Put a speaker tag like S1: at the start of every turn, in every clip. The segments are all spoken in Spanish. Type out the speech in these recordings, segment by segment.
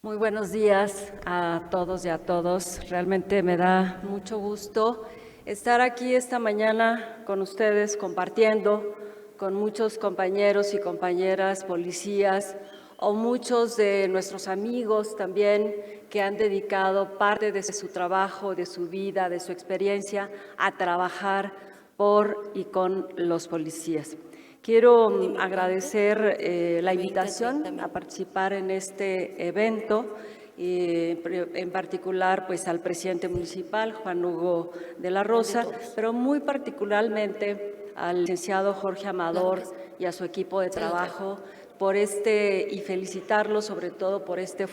S1: Muy buenos días a todos y a todos. Realmente me da mucho gusto estar aquí esta mañana con ustedes compartiendo con muchos compañeros y compañeras policías o muchos de nuestros amigos también que han dedicado parte de su trabajo, de su vida, de su experiencia a trabajar por y con los policías. Quiero agradecer la invitación a participar en este evento, en particular pues al presidente municipal, Juan Hugo de la Rosa, pero muy particularmente al licenciado Jorge Amador y a su equipo de trabajo por y felicitarlo sobre todo por este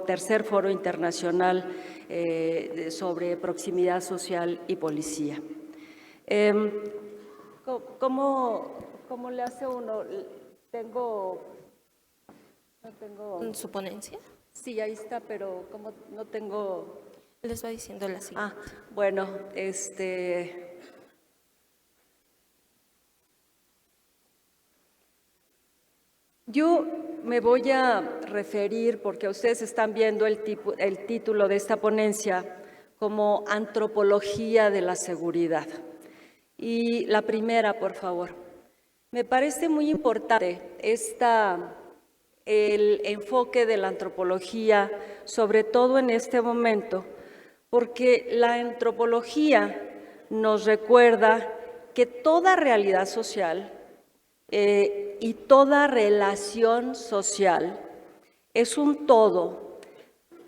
S1: tercer foro internacional sobre proximidad social y policía. ¿Cómo le hace uno? No tengo.
S2: ¿Su ponencia?
S1: Sí, ahí está, pero como no tengo.
S2: Les va diciendo la siguiente.
S1: Bueno, yo me voy a referir, porque ustedes están viendo el título de esta ponencia como Antropología de la Seguridad. Y la primera, por favor. Me parece muy importante el enfoque de la antropología, sobre todo en este momento, porque la antropología nos recuerda que toda realidad social y toda relación social es un todo,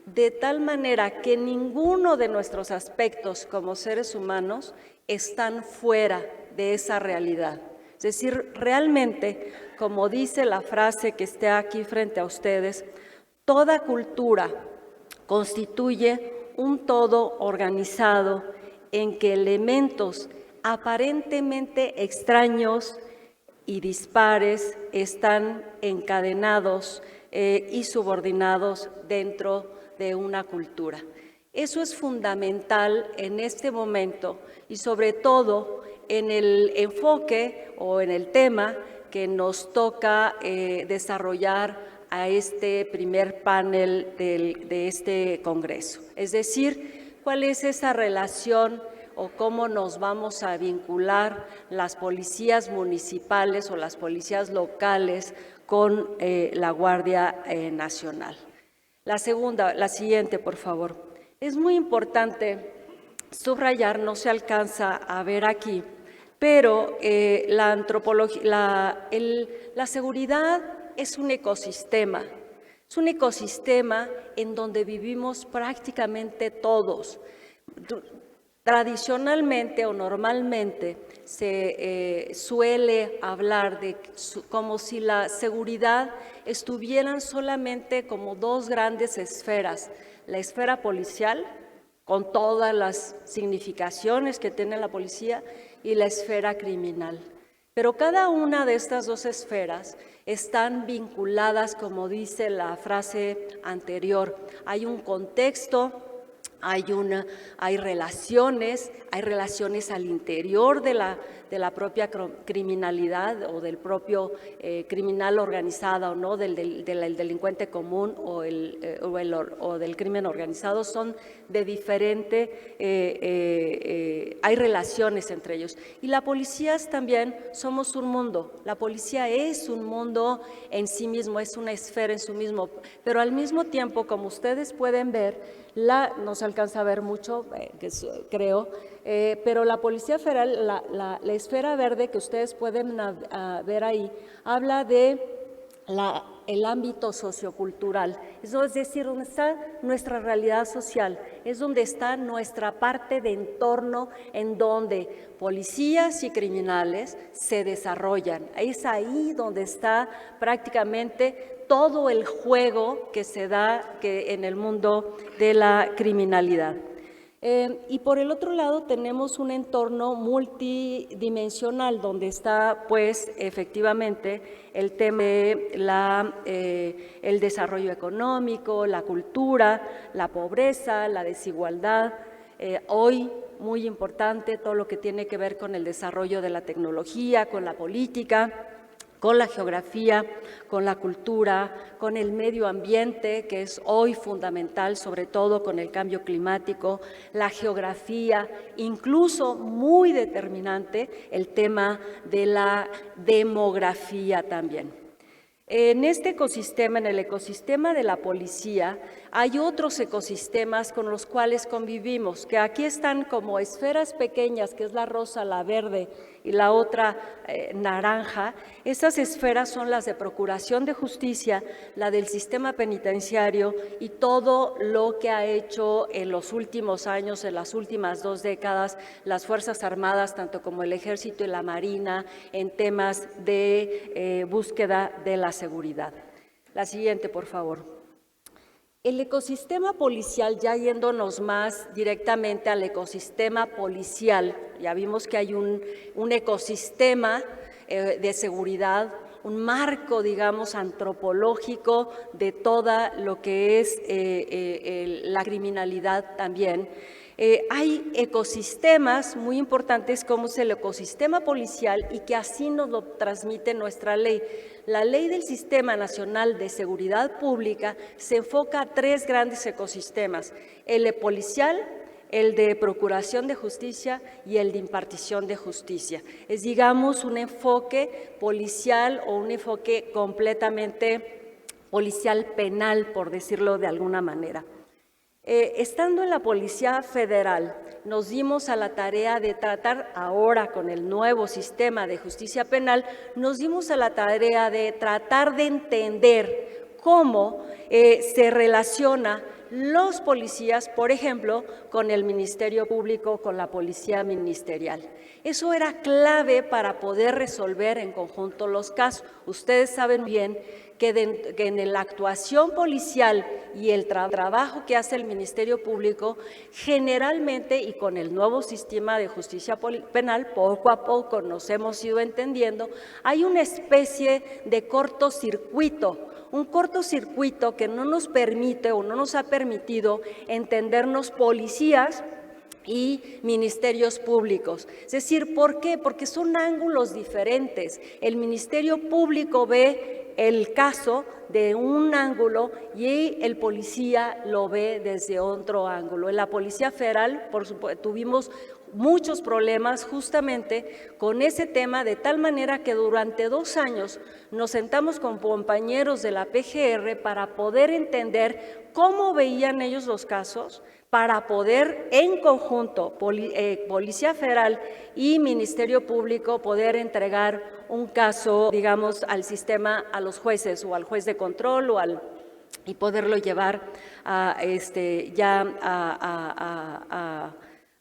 S1: de tal manera que ninguno de nuestros aspectos como seres humanos están fuera de esa realidad. Es decir, realmente, como dice la frase que está aquí frente a ustedes, toda cultura constituye un todo organizado en que elementos aparentemente extraños y dispares están encadenados y subordinados dentro de una cultura. Eso es fundamental en este momento y sobre todo en el enfoque o en el tema que nos toca desarrollar a este primer panel de este congreso. Es decir, ¿cuál es esa relación o cómo nos vamos a vincular las policías municipales o las policías locales con la Guardia Nacional? La siguiente, por favor. Es muy importante subrayar, no se alcanza a ver aquí, pero la seguridad es un ecosistema. Es un ecosistema en donde vivimos prácticamente todos. Tradicionalmente o normalmente se suele hablar de como si la seguridad estuvieran solamente como dos grandes esferas, la esfera policial, con todas las significaciones que tiene la policía, y la esfera criminal. Pero cada una de estas dos esferas están vinculadas, como dice la frase anterior. Hay un contexto, hay relaciones al interior de la propia criminalidad o del propio criminal organizado, ¿no? del delincuente común o del crimen organizado, son de diferente, hay relaciones entre ellos. Y la policía también somos un mundo, la policía es un mundo en sí mismo, es una esfera en sí mismo, pero al mismo tiempo, como ustedes pueden ver, no se alcanza a ver mucho, creo, pero la Policía Federal, la esfera verde que ustedes pueden ver ahí, habla de el ámbito sociocultural, es decir, donde está nuestra realidad social, es donde está nuestra parte de entorno en donde policías y criminales se desarrollan. Es ahí donde está prácticamente todo el juego que se da en el mundo de la criminalidad. Y por el otro lado tenemos un entorno multidimensional donde está pues efectivamente el tema de el desarrollo económico, la cultura, la pobreza, la desigualdad. Hoy muy importante todo lo que tiene que ver con el desarrollo de la tecnología, con la política. con la geografía, con la cultura, con el medio ambiente, que es hoy fundamental, sobre todo con el cambio climático, la geografía, incluso muy determinante el tema de la demografía también. En este ecosistema, en el ecosistema de la policía, hay otros ecosistemas con los cuales convivimos, que aquí están como esferas pequeñas, que es la rosa, la verde y la otra naranja. Esas esferas son las de procuración de justicia, la del sistema penitenciario y todo lo que ha hecho en los últimos años, en las últimas 2 décadas, las Fuerzas Armadas, tanto como el Ejército y la Marina, en temas de búsqueda de la seguridad. La siguiente, por favor. El ecosistema policial, ya yéndonos más directamente al ecosistema policial, ya vimos que hay un ecosistema de seguridad, un marco, digamos, antropológico de toda lo que es la criminalidad también. Hay ecosistemas muy importantes como es el ecosistema policial y que así nos lo transmite nuestra ley. La Ley del Sistema Nacional de Seguridad Pública se enfoca a 3 grandes ecosistemas: el policial, el de procuración de justicia y el de impartición de justicia. Es, digamos, un enfoque policial o un enfoque completamente policial penal, por decirlo de alguna manera. Estando en la Policía Federal, nos dimos a la tarea de tratar, ahora con el nuevo sistema de justicia penal, nos dimos a la tarea de tratar de entender cómo se relaciona los policías, por ejemplo, con el Ministerio Público, con la Policía Ministerial. Eso era clave para poder resolver en conjunto los casos. Ustedes saben bien que en la actuación policial y el trabajo que hace el Ministerio Público, generalmente, y con el nuevo sistema de justicia penal, poco a poco nos hemos ido entendiendo, hay una especie de cortocircuito, un cortocircuito que no nos permite o no nos ha permitido entendernos policías y ministerios públicos. Es decir, ¿por qué? Porque son ángulos diferentes. El Ministerio Público ve el caso de un ángulo y el policía lo ve desde otro ángulo. En la Policía Federal, por supuesto, tuvimos muchos problemas justamente con ese tema, de tal manera que durante 2 años nos sentamos con compañeros de la PGR para poder entender cómo veían ellos los casos, para poder en conjunto, Policía Federal y Ministerio Público, poder entregar un caso, digamos, al sistema, a los jueces o al juez de control y poderlo llevar a,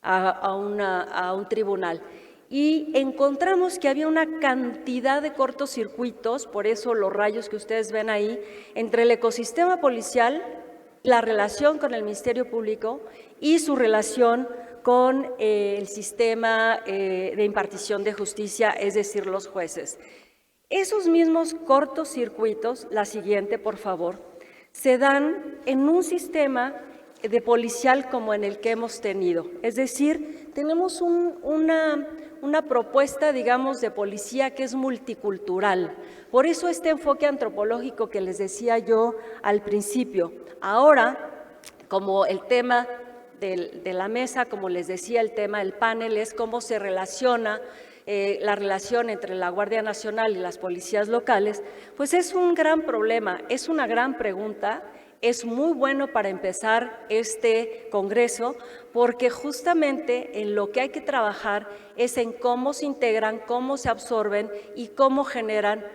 S1: a un tribunal. Y encontramos que había una cantidad de cortocircuitos, por eso los rayos que ustedes ven ahí, entre el ecosistema policial, la relación con el Ministerio Público y su relación con el sistema de impartición de justicia, es decir, los jueces. Esos mismos cortocircuitos, la siguiente, por favor, se dan en un sistema de policial como en el que hemos tenido. Es decir, tenemos una propuesta, digamos, de policía que es multicultural. Por eso este enfoque antropológico que les decía yo al principio. Ahora, como el tema de la mesa, como les decía, el tema del panel es cómo se relaciona la relación entre la Guardia Nacional y las policías locales, pues es un gran problema, es una gran pregunta. Es muy bueno para empezar este congreso porque justamente en lo que hay que trabajar es en cómo se integran, cómo se absorben y cómo generan,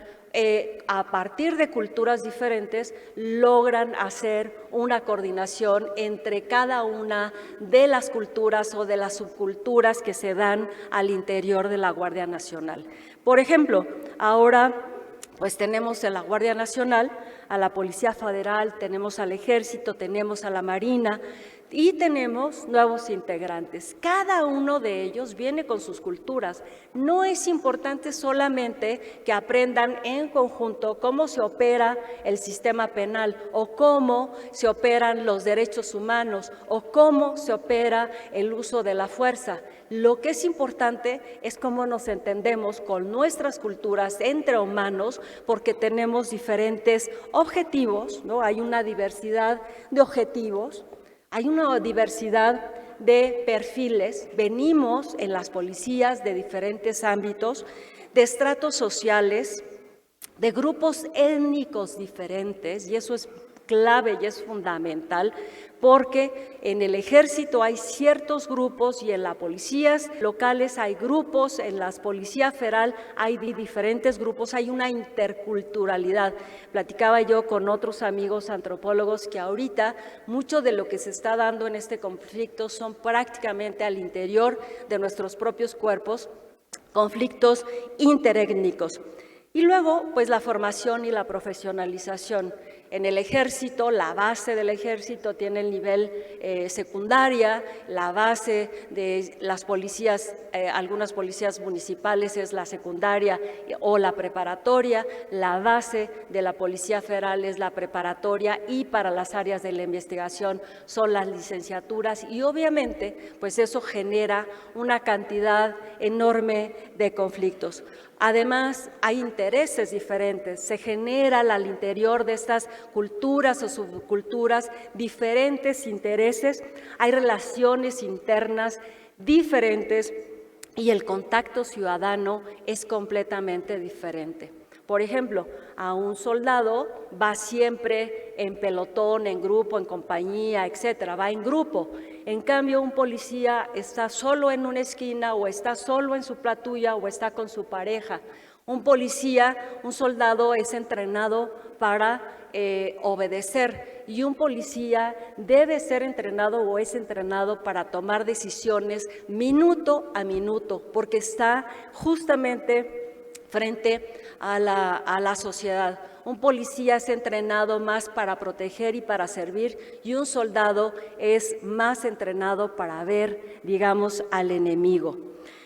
S1: a partir de culturas diferentes, logran hacer una coordinación entre cada una de las culturas o de las subculturas que se dan al interior de la Guardia Nacional. Por ejemplo, ahora pues tenemos en la Guardia Nacional a la Policía Federal, tenemos al Ejército, tenemos a la Marina y tenemos nuevos integrantes. Cada uno de ellos viene con sus culturas. No es importante solamente que aprendan en conjunto cómo se opera el sistema penal o cómo se operan los derechos humanos o cómo se opera el uso de la fuerza. Lo que es importante es cómo nos entendemos con nuestras culturas entre humanos, porque tenemos diferentes objetivos, ¿no? Hay una diversidad de objetivos, hay una diversidad de perfiles. Venimos en las policías de diferentes ámbitos, de estratos sociales, de grupos étnicos diferentes, y eso es clave y es fundamental, porque en el Ejército hay ciertos grupos y en las policías locales hay grupos, en la Policía Federal hay diferentes grupos, hay una interculturalidad. Platicaba yo con otros amigos antropólogos que ahorita mucho de lo que se está dando en este conflicto son prácticamente al interior de nuestros propios cuerpos, conflictos interétnicos. Y luego, pues la formación y la profesionalización. En el Ejército, la base del Ejército tiene el nivel secundaria, la base de las policías, algunas policías municipales es la secundaria o la preparatoria, la base de la Policía Federal es la preparatoria y para las áreas de la investigación son las licenciaturas y obviamente pues eso genera una cantidad enorme de conflictos. Además, hay intereses diferentes, se generan al interior de estas culturas o subculturas diferentes intereses, hay relaciones internas diferentes y el contacto ciudadano es completamente diferente. Por ejemplo, a un soldado va siempre en pelotón, en grupo, en compañía, etcétera, va en grupo. En cambio, un policía está solo en una esquina o está solo en su patrulla o está con su pareja. Un policía, un soldado es entrenado para obedecer y un policía debe ser entrenado o es entrenado para tomar decisiones minuto a minuto, porque está justamente frente a la sociedad. Un policía es entrenado más para proteger y para servir y un soldado es más entrenado para ver, digamos, al enemigo.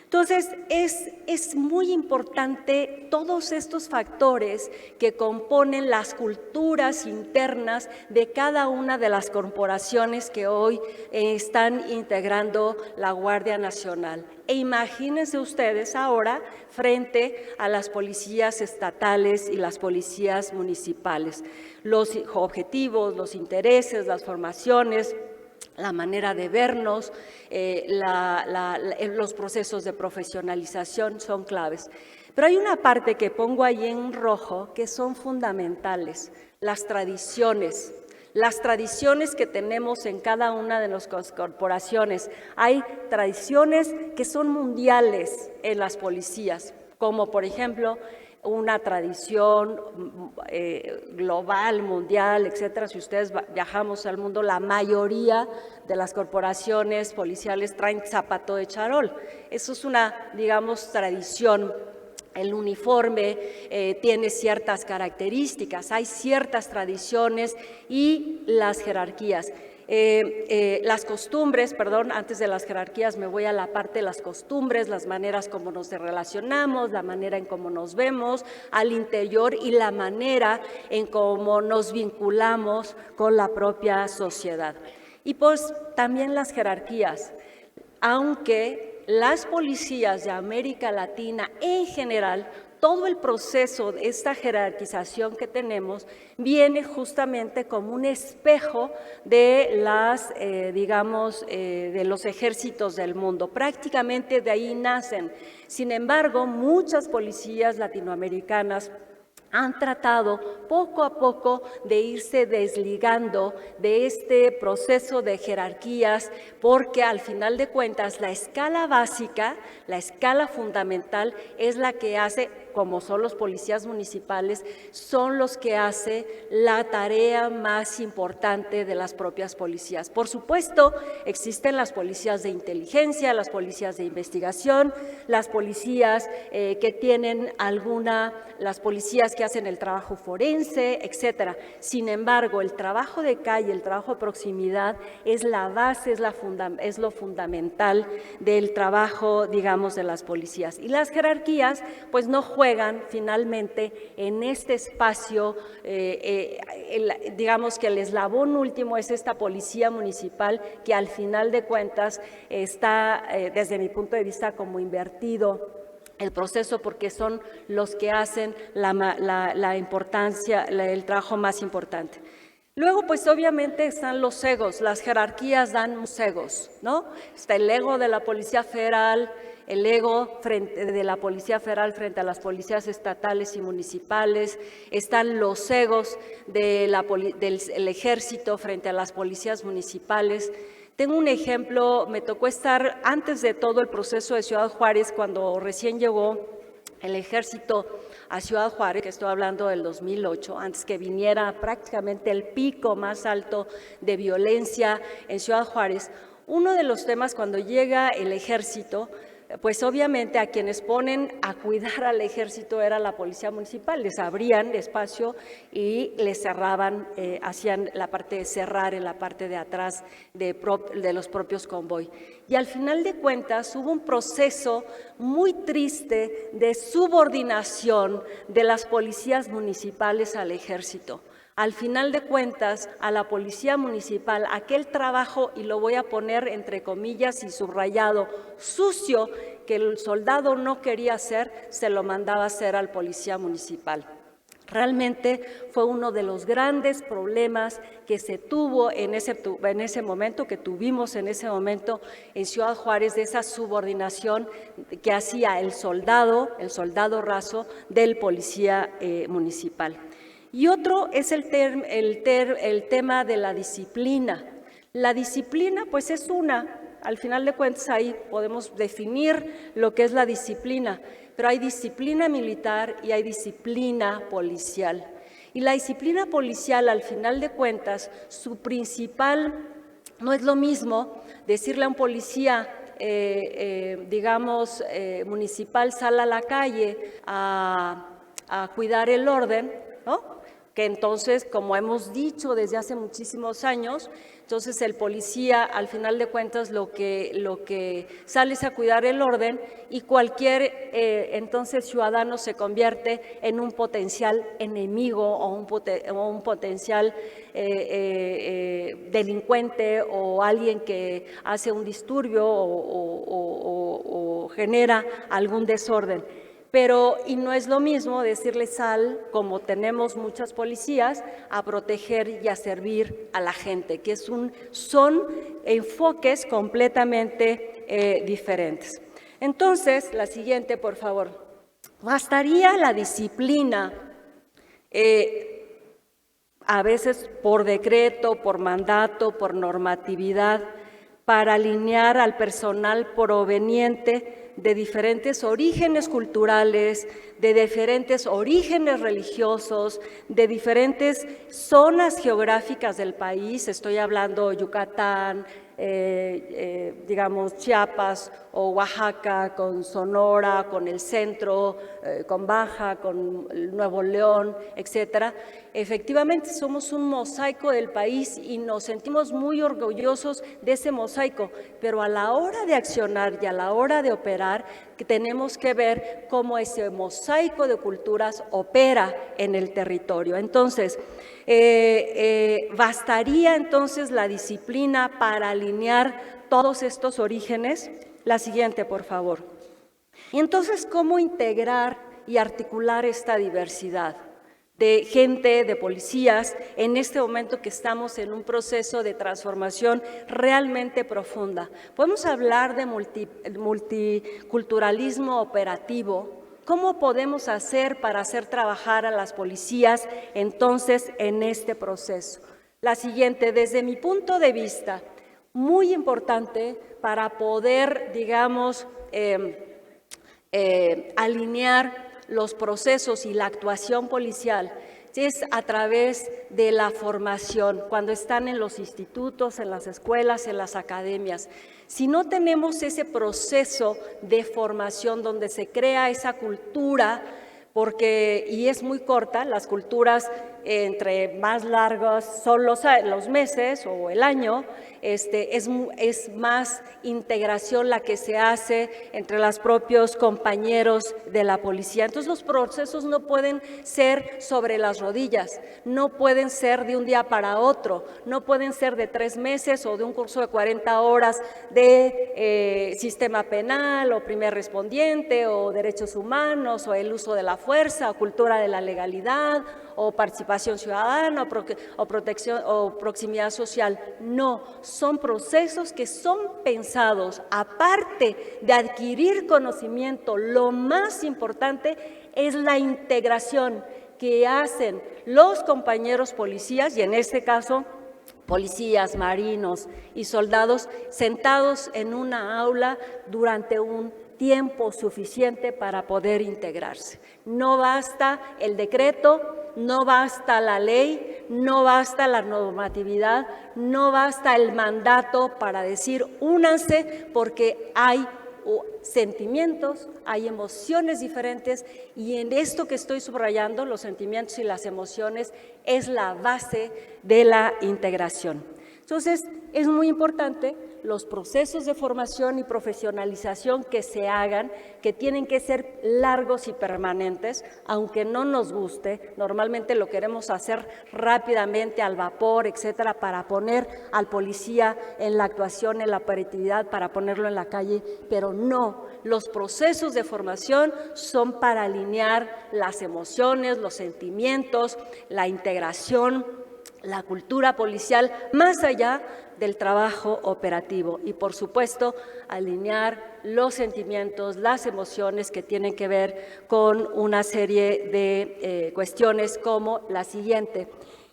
S1: Entonces, es muy importante todos estos factores que componen las culturas internas de cada una de las corporaciones que hoy están integrando la Guardia Nacional. E imagínense ustedes ahora frente a las policías estatales y las policías municipales. Los objetivos, los intereses, las formaciones, la manera de vernos, los procesos de profesionalización son claves. Pero hay una parte que pongo ahí en rojo que son fundamentales, las tradiciones que tenemos en cada una de nuestras corporaciones. Hay tradiciones que son mundiales en las policías, como por ejemplo una tradición global, mundial, etcétera. Si ustedes viajamos al mundo, la mayoría de las corporaciones policiales traen zapato de charol. Eso es una, digamos, tradición. El uniforme tiene ciertas características, hay ciertas tradiciones y las jerarquías. Las costumbres, antes de las jerarquías me voy a la parte de las costumbres, las maneras como nos relacionamos, la manera en cómo nos vemos al interior y la manera en cómo nos vinculamos con la propia sociedad. Y pues también las jerarquías, aunque las policías de América Latina en general, todo el proceso de esta jerarquización que tenemos viene justamente como un espejo de de los ejércitos del mundo. Prácticamente de ahí nacen. Sin embargo, muchas policías latinoamericanas han tratado poco a poco de irse desligando de este proceso de jerarquías, porque al final de cuentas la escala básica, la escala fundamental es la que hace como son los policías municipales, son los que hacen la tarea más importante de las propias policías. Por supuesto, existen las policías de inteligencia, las policías de investigación, las policías que tienen las policías que hacen el trabajo forense, etcétera. Sin embargo, el trabajo de calle, el trabajo de proximidad es la base, es lo fundamental del trabajo, digamos, de las policías. Y las jerarquías, pues no juegan finalmente en este espacio, digamos que el eslabón último es esta policía municipal que al final de cuentas está, desde mi punto de vista, como invertido el proceso, porque son los que hacen la importancia, el trabajo más importante. Luego, pues obviamente están los egos, las jerarquías dan egos, ¿no? Está el ego de la Policía Federal, el ego de la Policía Federal frente a las policías estatales y municipales, están los egos del Ejército frente a las policías municipales. Tengo un ejemplo, me tocó estar antes de todo el proceso de Ciudad Juárez, cuando recién llegó el Ejército a Ciudad Juárez, que estoy hablando del 2008, antes que viniera prácticamente el pico más alto de violencia en Ciudad Juárez. Uno de los temas cuando llega el Ejército, pues obviamente a quienes ponen a cuidar al Ejército era la Policía Municipal, les abrían espacio y les cerraban, hacían la parte de cerrar en la parte de atrás de los propios convoy. Y al final de cuentas hubo un proceso muy triste de subordinación de las policías municipales al Ejército. Al final de cuentas, a la policía municipal, aquel trabajo, y lo voy a poner entre comillas y subrayado, sucio, que el soldado no quería hacer, se lo mandaba hacer al policía municipal. Realmente fue uno de los grandes problemas que se tuvo en ese momento, que tuvimos en ese momento en Ciudad Juárez, de esa subordinación que hacía el soldado raso del policía municipal. Y otro es el tema de la disciplina. La disciplina, pues es al final de cuentas ahí podemos definir lo que es la disciplina, pero hay disciplina militar y hay disciplina policial. Y la disciplina policial, al final de cuentas, su principal, no es lo mismo decirle a un policía, municipal, sal a la calle a cuidar el orden, ¿no? Que entonces, como hemos dicho desde hace muchísimos años, entonces el policía, al final de cuentas, lo que sale es a cuidar el orden y cualquier entonces ciudadano se convierte en un potencial enemigo o un potencial delincuente o alguien que hace un disturbio o genera algún desorden. Y no es lo mismo decirle sal, como tenemos muchas policías, a proteger y a servir a la gente, que son enfoques completamente diferentes. Entonces, la siguiente, por favor. ¿Bastaría la disciplina, a veces por decreto, por mandato, por normatividad, para alinear al personal proveniente de diferentes orígenes culturales, de diferentes orígenes religiosos, de diferentes zonas geográficas del país? Estoy hablando Yucatán, Chiapas o Oaxaca, con Sonora, con el centro, con Baja, con Nuevo León, etcétera. Efectivamente, somos un mosaico del país y nos sentimos muy orgullosos de ese mosaico, pero a la hora de accionar y a la hora de operar, tenemos que ver cómo ese mosaico de culturas opera en el territorio. Entonces, ¿bastaría entonces la disciplina para alinear todos estos orígenes? La siguiente, por favor. Y entonces, ¿cómo integrar y articular esta diversidad de gente, de policías, en este momento que estamos en un proceso de transformación realmente profunda? Podemos hablar de multiculturalismo operativo. ¿Cómo podemos hacer para hacer trabajar a las policías entonces en este proceso? La siguiente, desde mi punto de vista, muy importante para poder, alinear los procesos y la actuación policial es a través de la formación, cuando están en los institutos, en las escuelas, en las academias. Si no tenemos ese proceso de formación donde se crea esa cultura, y es muy corta, las culturas entre más largas son los meses o el año, es más integración la que se hace entre los propios compañeros de la policía. Entonces los procesos no pueden ser sobre las rodillas, no pueden ser de un día para otro, no pueden ser de 3 meses o de un curso de 40 horas de sistema penal o primer respondiente o derechos humanos o el uso de la fuerza o cultura de la legalidad o participación ciudadana o protección o proximidad social. No, son procesos que son pensados, aparte de adquirir conocimiento, lo más importante es la integración que hacen los compañeros policías, y en este caso policías, marinos y soldados, sentados en una aula durante un tiempo suficiente para poder integrarse. No basta el decreto, no basta la ley, no basta la normatividad, no basta el mandato para decir únanse, porque hay sentimientos, hay emociones diferentes, y en esto que estoy subrayando, los sentimientos y las emociones es la base de la integración. Entonces, es muy importante los procesos de formación y profesionalización que se hagan, que tienen que ser largos y permanentes, aunque no nos guste. Normalmente lo queremos hacer rápidamente, al vapor, etcétera, para poner al policía en la actuación, en la operatividad, para ponerlo en la calle, pero no. Los procesos de formación son para alinear las emociones, los sentimientos, la integración, la cultura policial, más allá del trabajo operativo, y por supuesto alinear los sentimientos, las emociones que tienen que ver con una serie de cuestiones como la siguiente.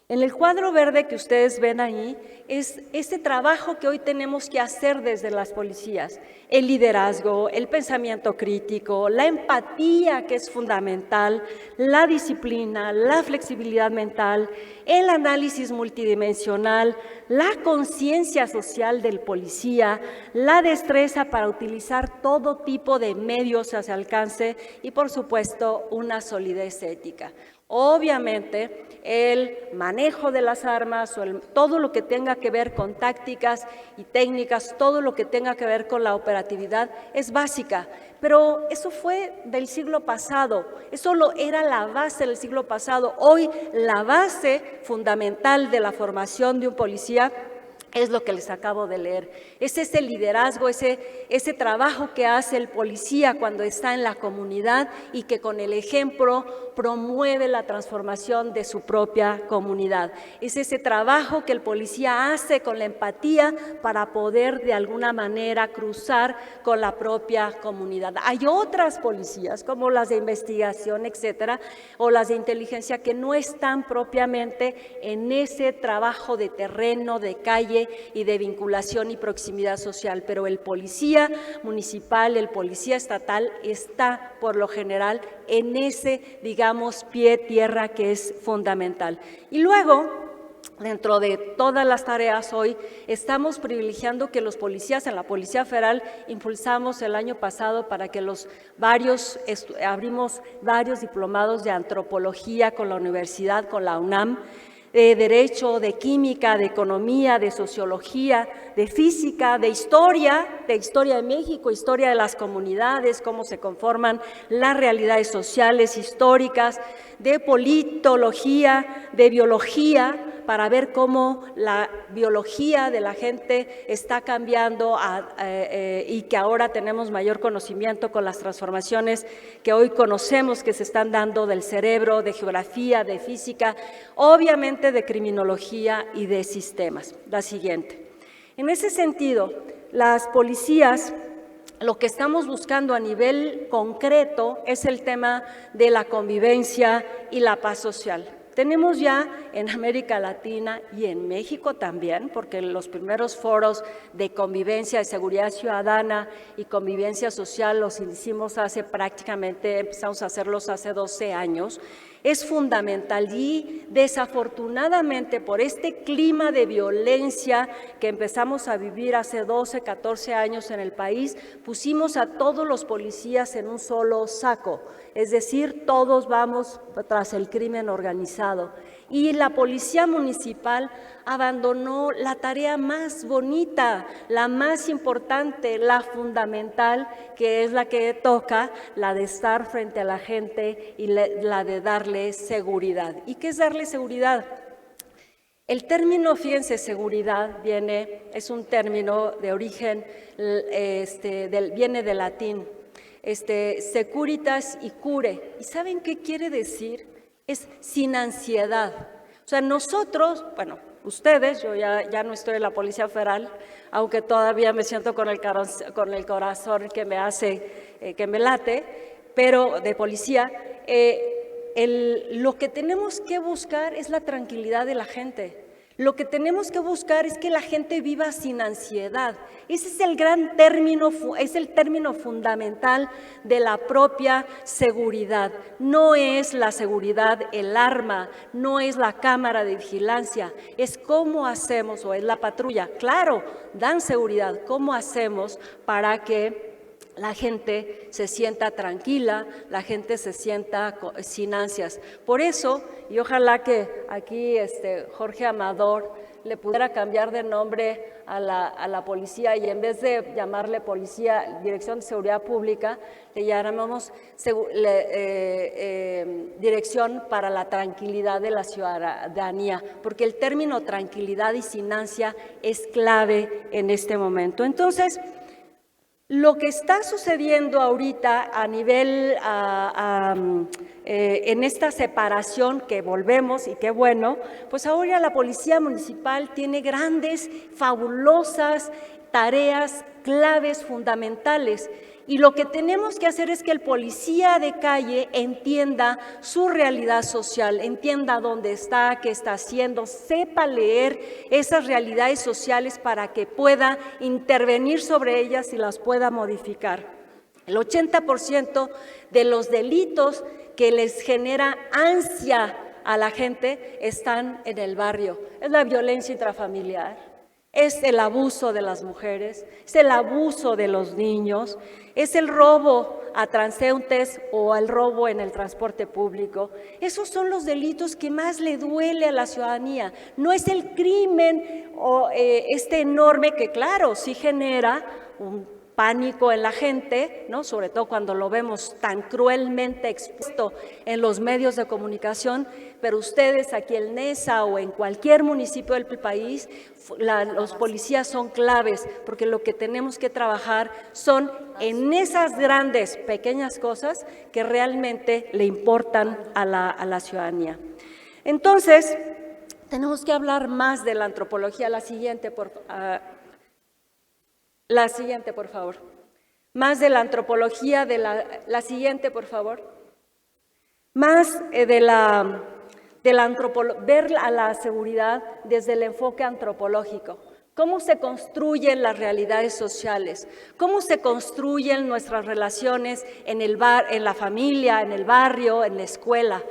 S1: En el cuadro verde que ustedes ven ahí es este trabajo que hoy tenemos que hacer desde las policías: el liderazgo, el pensamiento crítico, la empatía, que es fundamental, la disciplina, la flexibilidad mental, el análisis multidimensional, la conciencia social del policía, la destreza para utilizar todo tipo de medios a su alcance y, por supuesto, una solidez ética. Obviamente, el manejo de las armas o todo lo que tenga que ver con tácticas y técnicas, todo lo que tenga que ver con la operatividad es básica, pero eso fue del siglo pasado, eso era la base del siglo pasado. Hoy la base fundamental de la formación de un policía es lo que les acabo de leer. Es ese liderazgo, ese trabajo que hace el policía cuando está en la comunidad y que con el ejemplo promueve la transformación de su propia comunidad. Es ese trabajo que el policía hace con la empatía para poder de alguna manera cruzar con la propia comunidad. Hay otras policías, como las de investigación, etcétera, o las de inteligencia, que no están propiamente en ese trabajo de terreno, de calle y de vinculación y proximidad social, pero el policía municipal, el policía estatal está por lo general en ese, digamos, pie tierra que es fundamental. Y luego, dentro de todas las tareas hoy, estamos privilegiando que los policías, en la Policía Federal, impulsamos el año pasado para que abrimos varios diplomados de antropología con la universidad, con la UNAM, de derecho, de química, de economía, de sociología, de física, de historia de México, historia de las comunidades, cómo se conforman las realidades sociales, históricas, de politología, de biología, para ver cómo la biología de la gente está cambiando y que ahora tenemos mayor conocimiento con las transformaciones que hoy conocemos que se están dando del cerebro, de geografía, de física, obviamente de criminología y de sistemas. La siguiente. En ese sentido, las policías, lo que estamos buscando a nivel concreto es el tema de la convivencia y la paz social. Tenemos ya en América Latina y en México también, porque los primeros foros de convivencia, de seguridad ciudadana y convivencia social los hicimos empezamos a hacerlos hace 12 años, es fundamental y desafortunadamente por este clima de violencia que empezamos a vivir hace 12, 14 años en el país, pusimos a todos los policías en un solo saco, es decir, todos vamos tras el crimen organizado. Y la policía municipal abandonó la tarea más bonita, la más importante, la fundamental, que es la que toca, la de estar frente a la gente y la de darle seguridad. ¿Y qué es darle seguridad? El término, fíjense, seguridad es un término de origen, viene del latín, securitas y cure. ¿Y saben qué quiere decir? Es sin ansiedad. O sea, nosotros, bueno, ustedes, yo ya no estoy en la Policía Federal, aunque todavía me siento con el corazón que me hace, que me late, pero de policía, lo que tenemos que buscar es la tranquilidad de la gente. Lo que tenemos que buscar es que la gente viva sin ansiedad. Ese es el gran término, es el término fundamental de la propia seguridad. No es la seguridad el arma, no es la cámara de vigilancia, es cómo hacemos, o es la patrulla. Claro, dan seguridad, cómo hacemos para que la gente se sienta tranquila, la gente se sienta sin ansias. Por eso, y ojalá que aquí Jorge Amador le pudiera cambiar de nombre a la policía y en vez de llamarle policía, Dirección de Seguridad Pública, le llamamos Dirección para la Tranquilidad de la Ciudadanía, porque el término tranquilidad y sin ansia es clave en este momento. Entonces, lo que está sucediendo ahorita a nivel, en esta separación que volvemos y qué bueno, pues ahora la Policía Municipal tiene grandes, fabulosas tareas claves, fundamentales. Y lo que tenemos que hacer es que el policía de calle entienda su realidad social, entienda dónde está, qué está haciendo, sepa leer esas realidades sociales para que pueda intervenir sobre ellas y las pueda modificar. El 80% de los delitos que les genera ansia a la gente están en el barrio. Es la violencia intrafamiliar. Es el abuso de las mujeres, es el abuso de los niños, es el robo a transeúntes o el robo en el transporte público. Esos son los delitos que más le duele a la ciudadanía. No es el crimen enorme que, claro, sí genera un pánico en la gente, ¿no? Sobre todo cuando lo vemos tan cruelmente expuesto en los medios de comunicación, pero ustedes aquí en Nesa o en cualquier municipio del país, los policías son claves, porque lo que tenemos que trabajar son en esas grandes, pequeñas cosas que realmente le importan a la ciudadanía. Entonces, tenemos que hablar más de la antropología. La siguiente, por favor. Más de la antropología, la siguiente, por favor. Más ver a la seguridad desde el enfoque antropológico. ¿Cómo se construyen las realidades sociales? ¿Cómo se construyen nuestras relaciones en la familia, en el barrio, en la escuela?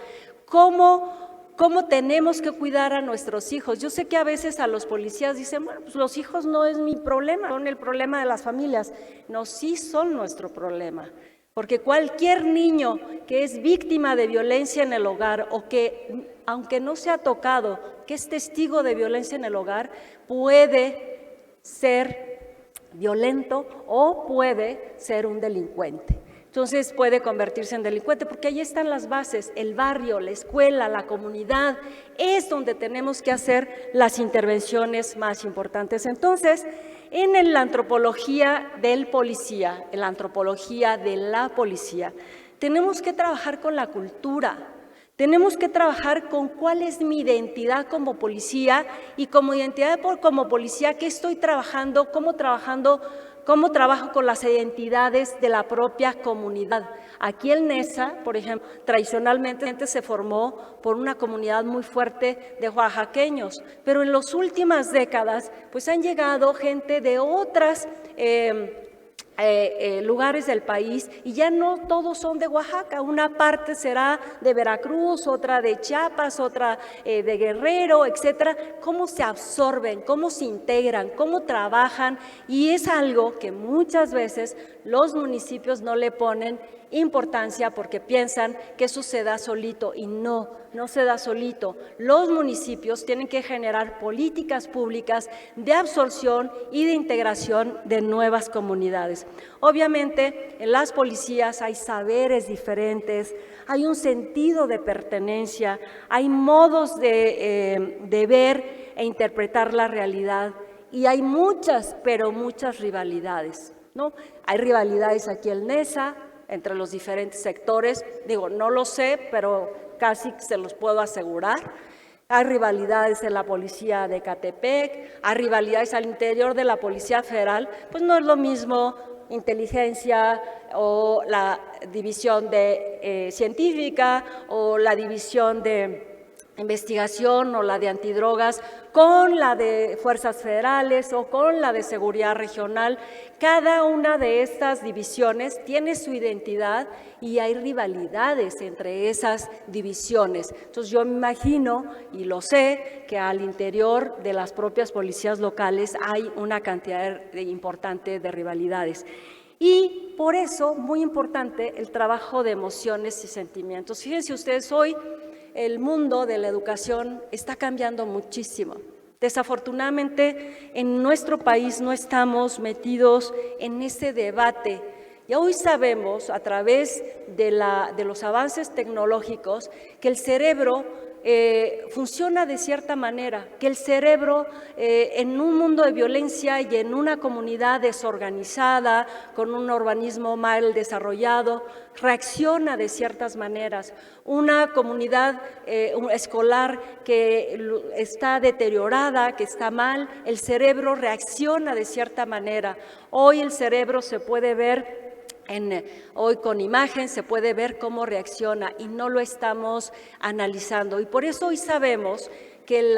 S1: ¿Cómo tenemos que cuidar a nuestros hijos? Yo sé que a veces a los policías dicen, bueno, pues los hijos no es mi problema, son el problema de las familias. No, sí son nuestro problema. Porque cualquier niño que es víctima de violencia en el hogar o que, aunque no se ha tocado, que es testigo de violencia en el hogar, puede ser violento o puede ser un delincuente. Entonces puede convertirse en delincuente porque ahí están las bases, el barrio, la escuela, la comunidad, es donde tenemos que hacer las intervenciones más importantes. Entonces, en la antropología del policía, en la antropología de la policía, tenemos que trabajar con la cultura, tenemos que trabajar con cuál es mi identidad como policía y como identidad como policía, qué estoy trabajando, cómo trabajando cómo trabajo con las identidades de la propia comunidad. Aquí el NESA, por ejemplo, tradicionalmente se formó por una comunidad muy fuerte de oaxaqueños, pero en las últimas décadas pues han llegado gente de otras lugares del país y ya no todos son de Oaxaca, una parte será de Veracruz, otra de Chiapas, otra de Guerrero, etcétera. Cómo se absorben, cómo se integran, cómo trabajan, y es algo que muchas veces los municipios no le ponen importancia porque piensan que eso se da solito, y no se da solito. Los municipios tienen que generar políticas públicas de absorción y de integración de nuevas comunidades. Obviamente, en las policías hay saberes diferentes, hay un sentido de pertenencia, hay modos de ver e interpretar la realidad, y hay muchas, pero muchas rivalidades, ¿no? Hay rivalidades aquí en NESA, entre los diferentes sectores, digo, no lo sé, pero casi se los puedo asegurar. Hay rivalidades en la policía de Ecatepec, hay rivalidades al interior de la Policía Federal, pues no es lo mismo inteligencia o la división de científica o la división de investigación o la de antidrogas con la de fuerzas federales o con la de seguridad regional. Cada una de estas divisiones tiene su identidad y hay rivalidades entre esas divisiones. Entonces yo me imagino y lo sé que al interior de las propias policías locales hay una cantidad importante de rivalidades. Y por eso, muy importante, el trabajo de emociones y sentimientos. Fíjense ustedes, hoy el mundo de la educación está cambiando muchísimo. Desafortunadamente, en nuestro país no estamos metidos en ese debate. Y hoy sabemos, a través de los avances tecnológicos, que el cerebro funciona de cierta manera, que el cerebro en un mundo de violencia y en una comunidad desorganizada, con un urbanismo mal desarrollado, reacciona de ciertas maneras. Una comunidad escolar que está deteriorada, que está mal, el cerebro reacciona de cierta manera. Hoy el cerebro se puede ver hoy con imagen se puede ver cómo reacciona y no lo estamos analizando. Y por eso hoy sabemos que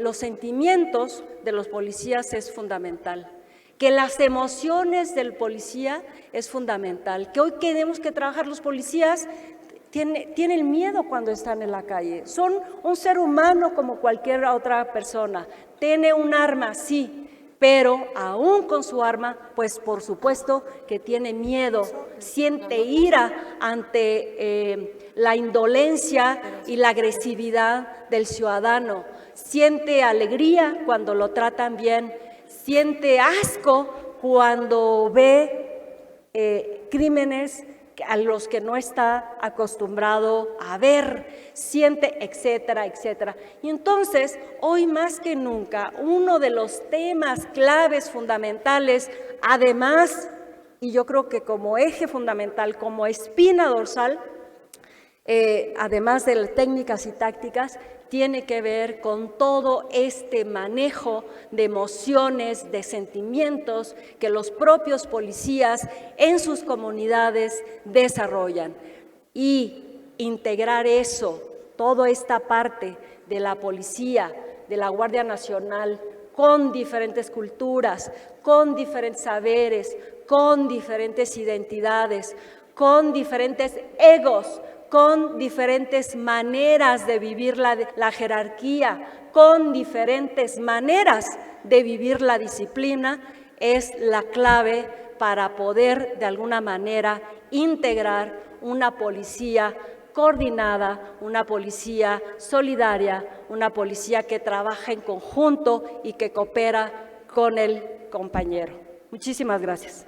S1: los sentimientos de los policías es fundamental, que las emociones del policía es fundamental, que hoy tenemos que trabajar los policías. Tienen miedo cuando están en la calle, son un ser humano como cualquier otra persona, tiene un arma, sí, pero aún con su arma, pues por supuesto que tiene miedo, siente ira ante la indolencia y la agresividad del ciudadano, siente alegría cuando lo tratan bien, siente asco cuando ve crímenes a los que no está acostumbrado a ver, siente, etcétera, etcétera. Y entonces, hoy más que nunca, uno de los temas claves fundamentales, además, y yo creo que como eje fundamental, como espina dorsal, además de las técnicas y tácticas, tiene que ver con todo este manejo de emociones, de sentimientos que los propios policías en sus comunidades desarrollan. Y integrar eso, toda esta parte de la policía, de la Guardia Nacional, con diferentes culturas, con diferentes saberes, con diferentes identidades, con diferentes egos, con diferentes maneras de vivir la jerarquía, con diferentes maneras de vivir la disciplina, es la clave para poder de alguna manera integrar una policía coordinada, una policía solidaria, una policía que trabaja en conjunto y que coopera con el compañero. Muchísimas gracias.